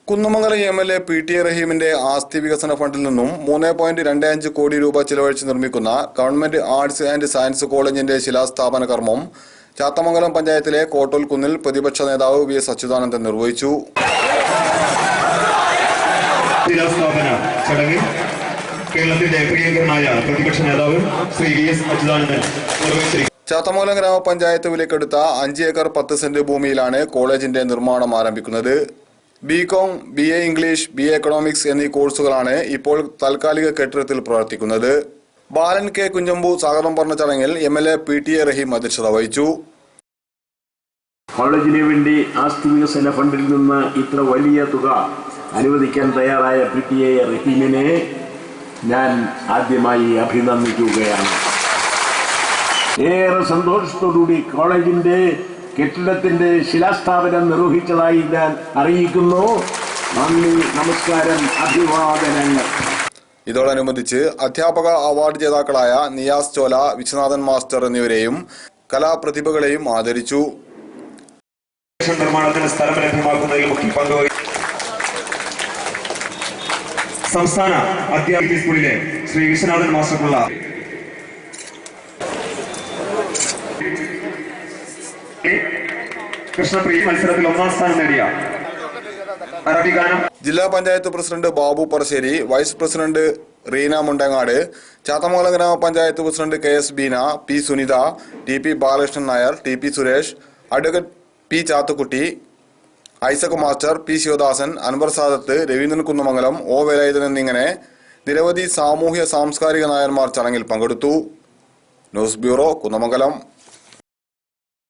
Kunnamangalam MLA PT റഹീമിന്റെ ആസ്തി വികസന ഫണ്ടിൽ നിന്നും 3.25 കോടി രൂപ ചിലവഴിച്ച് നിർമ്മിക്കുന്ന ഗവൺമെന്റ് ആർട്സ് ആൻഡ് സയൻസ് കോളേജിന്റെ ശിലാസ്ഥാപന കർമ്മം ചാത്തമംഗലം പഞ്ചായത്തിലെ കോട്ടൂൽ കുന്നിൽ പ്രതിപക്ഷ നേതാവ് VS അച്യുതാനന്ദൻ നിർവഹിച്ചു. ശിലാസ്ഥാപന ചടങ്ങിൽ കേരളത്തിന്റെ പ്രിയങ്കരനായ പ്രതിപക്ഷ നേതാവ് ശ്രീ VS അച്യുതാനന്ദൻ നിർവഹിച്ചു. ചാത്തമംഗലം ഗ്രാമപഞ്ചായത്ത് വിലക്കെടുത്ത 5 ഏക്കർ 10 സെന്റ് ഭൂമിയിലാണ് കോളേജിന്റെ നിർമ്മാണം ആരംഭിക്കുന്നത്. BCom, BA English, BA economics എന്നീ കോഴ്സുകളാണ് ഇപ്പോൾ താൽക്കാലിക കെട്ടിടത്തിൽ പ്രവർത്തിക്കുന്നത്. ബാലൻ K കുഞ്ഞമ്പു സ്വാഗതം പറഞ്ഞ ചടങ്ങിൽ MLA PT റഹീം അധ്യക്ഷത വഹിച്ചു. കോളേജിന് വേണ്ടി ആസ്തി വികസന ഫണ്ടിൽ നിന്ന് ഇത്ര വലിയ തുക അനുവദിക്കാൻ തയ്യാറായ PT റഹീമിനെ ഞാൻ ആദ്യമായി അഭിനന്ദിക്കുകയാണ്. ഏറെ സന്തോഷത്തോടുകൂടി കോളേജിന്റെ കെട്ടിടത്തിന്റെ ശിലാസ്ഥാപനം നിർവഹിച്ചതായി ഞാൻ അറിയിക്കുന്നു. നന്ദി, നമസ്കാരം, അഭിവാദനങ്ങൾ. ഇതോടനുബന്ധിച്ച് അധ്യാപക അവാർഡ് ജേതാക്കളായ നിയാസ് ചോല, വിശ്വനാഥൻ മാസ്റ്റർ എന്നിവരെയും കലാപ്രതിഭകളെയും ആദരിച്ചു. നിർമ്മാണത്തിന് സ്ഥലം ലഭ്യമാക്കുന്നതിൽ മുഖ്യ പങ്ക് സംസ്ഥാന അധ്യാപക സ്കൂളിലെ ശ്രീ വിശ്വനാഥൻ മാസ്റ്റർക്കുള്ള കൃഷ്ണപ്രിയ മത്സരത്തിൽ 1ാം സ്ഥാനം നേടിയ അറബി ഗാനം ജില്ലാ panchayat president Babu Parasseri, vice president Reena Mundangad, Chathamangalam grama panchayat president KS Beena, P Sunitha, TP Balakrishnan Nair, TP Suresh, advocate P Chathukutty, Isaac master, P Sivadasan, Anwar Sadath, Raveendran Kunnamangalam, O Velayudhan എന്നിങ്ങനെ നിരവധി സാമൂഹ്യ സാംസ്കാരിക നായന്മാർ ചടങ്ങിൽ പങ്കെടുത്തു. News bureau, Kunnamangalam.